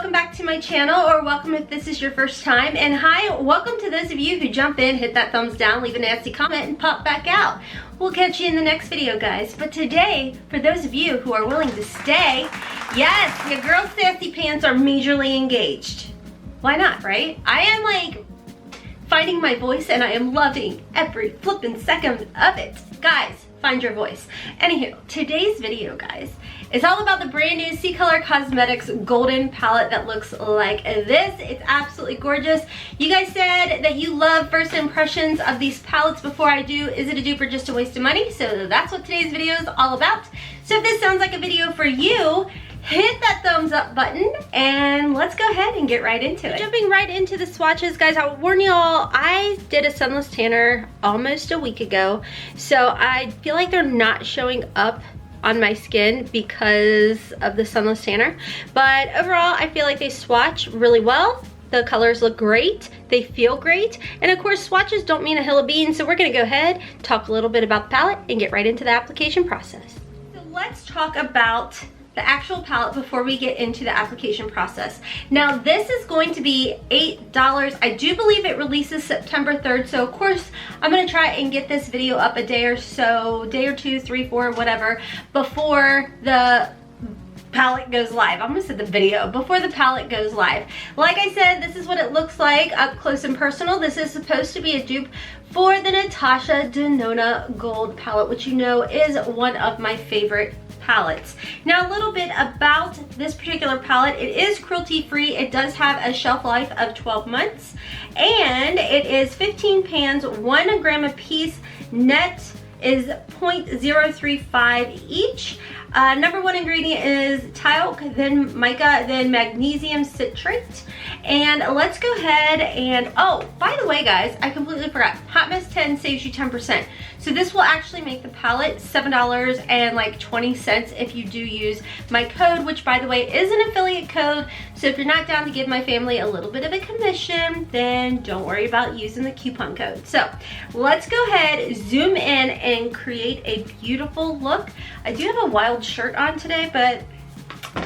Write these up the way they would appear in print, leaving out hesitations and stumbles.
welcome back to my channel, or welcome if this is your first time. And hi, welcome to those of you who jump in, hit that thumbs down, leave a nasty comment, and pop back out. We'll catch you in the next video, guys. But today, for those of you who are willing to stay, yes, your girl sassy pants are majorly engaged. Why not, right? I am like finding my voice and I am loving every flippin' second of it. Guys, find your voice. Anywho, today's video, guys, is all about the brand new Ccolor Cosmetics golden palette that looks like this. It's absolutely gorgeous. You guys said that you love first impressions of these palettes before I do. Is it a dupe or just a waste of money? So that's what today's video is all about. So if this sounds like a video for you, hit that thumbs up button and let's go ahead and get right into it. Jumping right into the swatches, guys, I'll warn y'all, I did a sunless tanner almost a week ago, so I feel like they're not showing up on my skin because of the sunless tanner. But overall, I feel like they swatch really well. The colors look great, they feel great, and of course swatches don't mean a hill of beans, so we're gonna go ahead, talk a little bit about the palette, and get right into the application process. So let's talk about the actual palette before we get into the application process. Now this is going to be $8. I do believe it releases September 3rd, so of course I'm gonna try and get this video up a day or so, day or two, 3, 4, whatever, before the palette goes live. I'm gonna say the video, before the palette goes live. Like I said, this is what it looks like up close and personal. This is supposed to be a dupe for the Natasha Denona Gold palette, which you know is one of my favorite palettes. Now a little bit about this particular palette. It is cruelty free. It does have a shelf life of 12 months and it is 15 pans, 1 gram a piece. Net is 0.035 each. Number 1 ingredient is talc, then mica, then magnesium citrate. And let's go ahead and, oh, by the way, guys, I completely forgot. Hotmess 10 saves you 10%. So this will actually make the palette $7.20 if you do use my code, which by the way is an affiliate code. So if you're not down to give my family a little bit of a commission, then don't worry about using the coupon code. So let's go ahead, zoom in, and create a beautiful look. I do have a wild shirt on today, but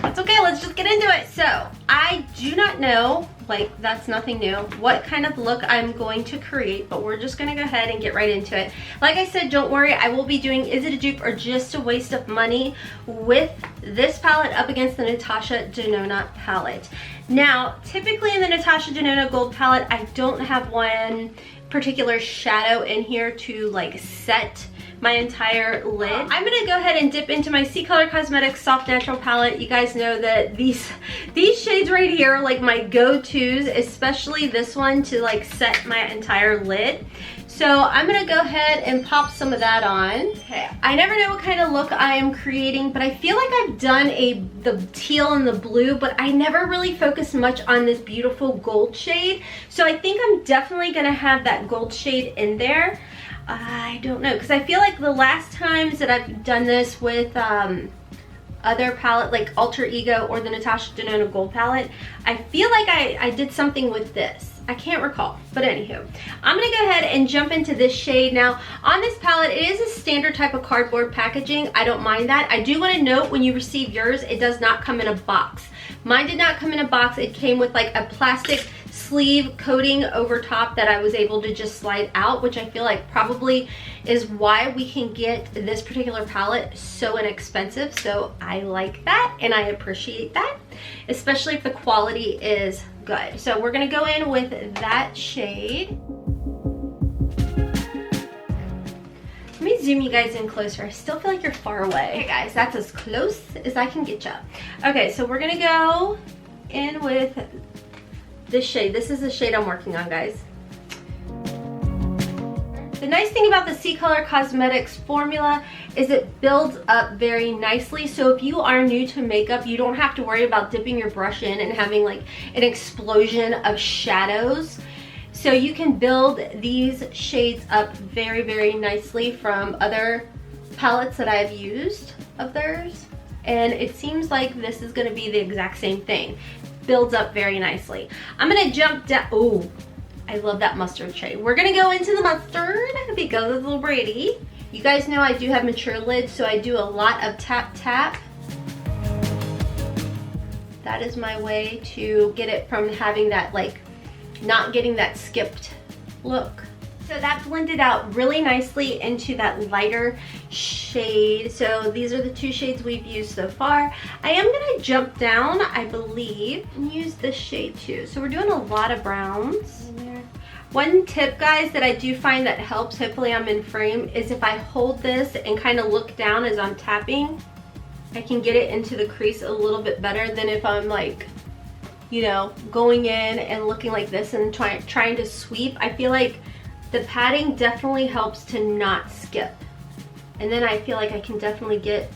that's okay, let's just get into it. So I do not know, like that's nothing new, what kind of look I'm going to create, but we're just gonna go ahead and get right into it. Like I said, don't worry, I will be doing is it a dupe or just a waste of money with this palette up against the Natasha Denona palette. Now, typically in the Natasha Denona Gold palette, I don't have one particular shadow in here to like set my entire lid. I'm gonna go ahead and dip into my Ccolor Cosmetics Soft Natural palette. You guys know that these shades right here are like my go-tos, especially this one to like set my entire lid. So I'm gonna go ahead and pop some of that on. Okay. I never know what kind of look I am creating, but I feel like I've done the teal and the blue, but I never really focused much on this beautiful gold shade. So I think I'm definitely gonna have that gold shade in there. I don't know, because I feel like the last times that I've done this with other palette, like Alter Ego or the Natasha Denona Gold palette, I feel like I did something with this. I can't recall, but anywho, I'm gonna go ahead and jump into this shade. Now, on this palette, it is a standard type of cardboard packaging. I don't mind that. I do want to note when you receive yours, it does not come in a box. Mine did not come in a box. It came with like a plastic sleeve coating over top that I was able to just slide out, which I feel like probably is why we can get this particular palette so inexpensive. So I like that and I appreciate that, especially if the quality is good. So we're gonna go in with that shade. Let me zoom you guys in closer. I still feel like you're far away. Okay guys, that's as close as I can get you. Okay, so we're gonna go in with this shade. This is the shade I'm working on, guys. The nice thing about the Ccolor Cosmetics formula is it builds up very nicely. So if you are new to makeup, you don't have to worry about dipping your brush in and having like an explosion of shadows. So you can build these shades up very, very nicely from other palettes that I've used of theirs. And it seems like this is gonna be the exact same thing. Builds up very nicely. I'm gonna jump down. Oh, I love that mustard shade. We're gonna go into the mustard because it's a little pretty. You guys know I do have mature lids, so I do a lot of tap tap. That is my way to get it from having that, like, not getting that skipped look. So that blended out really nicely into that lighter shade. So these are the two shades we've used so far. I am gonna jump down, I believe, and use this shade too. So we're doing a lot of browns in there. One tip, guys, that I do find that helps, hopefully I'm in frame, is if I hold this and kind of look down as I'm tapping, I can get it into the crease a little bit better than if I'm like, you know, going in and looking like this and trying to sweep. I feel like the padding definitely helps to not skip. And then I feel like I can definitely get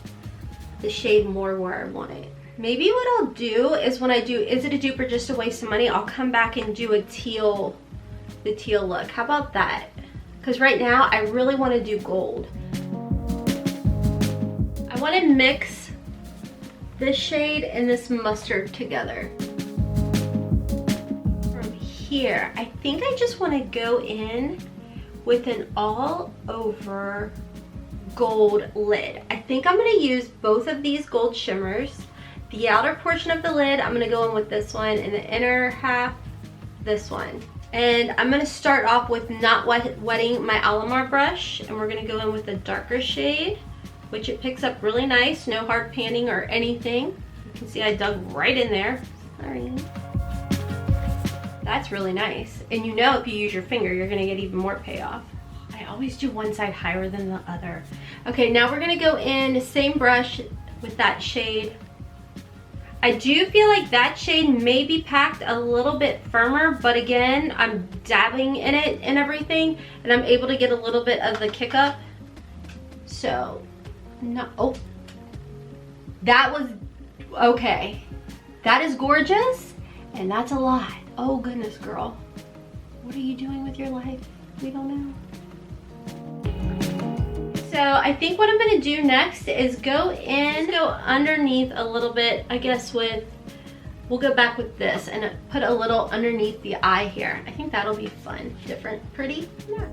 the shade more where I want it. Maybe what I'll do is when I do, is it a dupe or just a waste of money, I'll come back and do a teal, the teal look. How about that? Because right now I really want to do gold. I want to mix this shade and this mustard together. Here, I think I just want to go in with an all over gold lid. I think I'm going to use both of these gold shimmers. The outer portion of the lid, I'm going to go in with this one, and the inner half, this one. And I'm going to start off with not wetting my Alamar brush, and we're going to go in with a darker shade, which it picks up really nice, no hard panning or anything. You can see I dug right in there. Sorry. That's really nice. And you know if you use your finger, you're gonna get even more payoff. I always do one side higher than the other. Okay, now we're gonna go in the same brush with that shade. I do feel like that shade may be packed a little bit firmer, but again, I'm dabbing in it and everything, and I'm able to get a little bit of the kick up. So, no, oh, that was, okay. That is gorgeous, and that's a lot. Oh goodness, girl. What are you doing with your life? We don't know. So I think what I'm gonna do next is go underneath a little bit, I guess we'll go back with this and put a little underneath the eye here. I think that'll be fun, different, pretty. Yeah.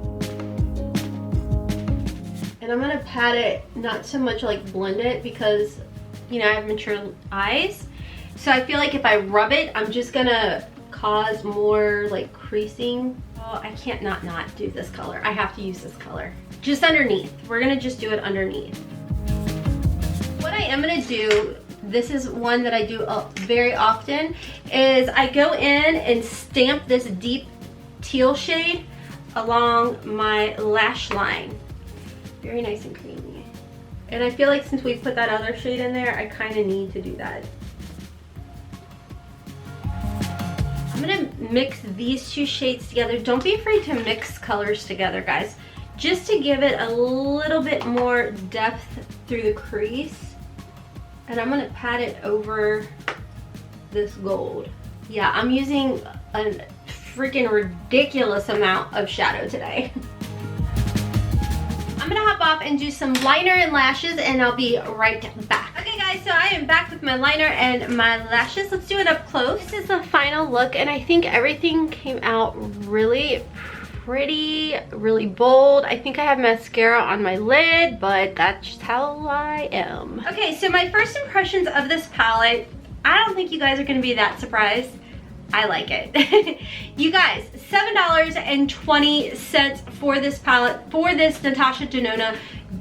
And I'm gonna pat it, not so much like blend it, because, you know, I have mature eyes. So I feel like if I rub it, I'm just gonna cause more like creasing. Oh, I can't not do this color. I have to use this color. Just underneath. We're gonna just do it underneath. What I am gonna do, this is one that I do very often, is I go in and stamp this deep teal shade along my lash line. Very nice and creamy. And I feel like since we put that other shade in there, I kind of need to do that. I'm gonna mix these two shades together. Don't be afraid to mix colors together, guys. Just to give it a little bit more depth through the crease. And I'm gonna pat it over this gold. Yeah, I'm using a freaking ridiculous amount of shadow today. I'm gonna hop off and do some liner and lashes, and I'll be right back. Okay guys, so I am back with my liner and my lashes. Let's do it up close. This is the final look, and I think everything came out really pretty, really bold. I think I have mascara on my lid, but that's just how I am. Okay, so my first impressions of this palette, I don't think you guys are gonna be that surprised. I like it. You guys, $7.20 for this palette, for this Natasha Denona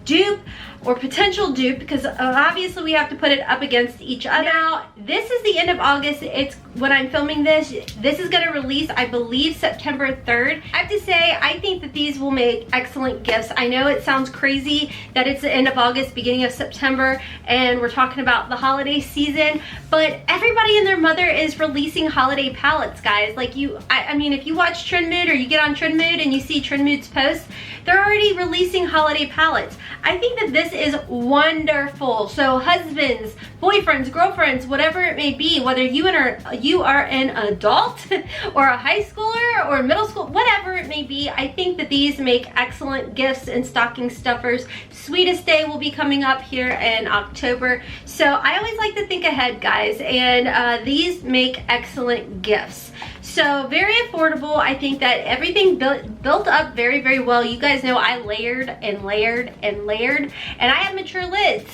dupe or potential dupe, because obviously we have to put it up against each other. Now, this is the end of August. It's when I'm filming this. This is gonna release, I believe, September 3rd. I have to say, I think that these will make excellent gifts. I know it sounds crazy that it's the end of August, beginning of September, and we're talking about the holiday season, but everybody and their mother is releasing holiday palettes, guys. Like I mean, if you watch Trend Mood or you get on Trend Mood and you see Trend Mood's posts, they're already releasing holiday palettes. I think that this is wonderful. So husbands, boyfriends, girlfriends, whatever it may be, whether you are an adult or a high schooler or middle school, whatever it may be, I think that these make excellent gifts and stocking stuffers. Sweetest Day will be coming up here in October. So I always like to think ahead, guys, and these make excellent gifts. So very affordable. I think that everything built up very, very well. You guys know I layered and layered and layered, and I have mature lids.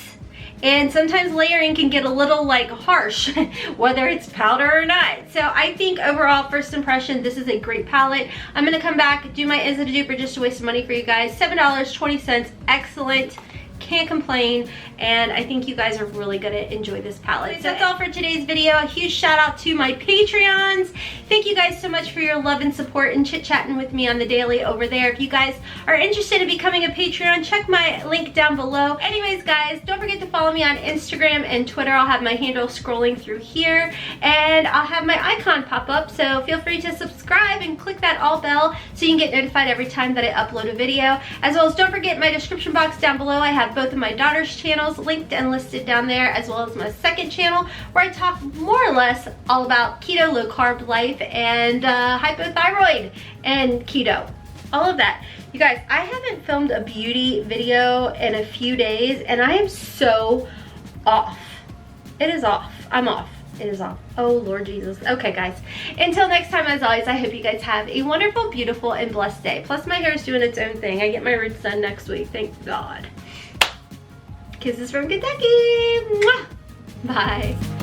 And sometimes layering can get a little like harsh, whether it's powder or not. So I think overall, first impression, this is a great palette. I'm gonna come back, do my Is It a Duper just to waste some money for you guys. $7.20, excellent. Can't complain, and I think you guys are really gonna enjoy this palette. So that's all for today's video. A huge shout out to my Patreons. Thank you guys so much for your love and support and chit-chatting with me on the daily over there. If you guys are interested in becoming a Patreon, check my link down below. Anyways guys, don't forget to follow me on Instagram and Twitter. I'll have my handle scrolling through here, and I'll have my icon pop up, so feel free to subscribe and click that all bell so you can get notified every time that I upload a video. As well as don't forget my description box down below. I have both of my daughter's channels linked and listed down there, as well as my second channel where I talk more or less all about keto, low carb life, and hypothyroid and keto, all of that. You guys, I haven't filmed a beauty video in a few days, and I am so off. It is off. I'm off. It is off. Oh Lord Jesus. Okay guys, until next time, as always, I hope you guys have a wonderful, beautiful, and blessed day. Plus my hair is doing its own thing. I get my roots done next week, thank God. Kisses from Kentucky. Mwah! Bye.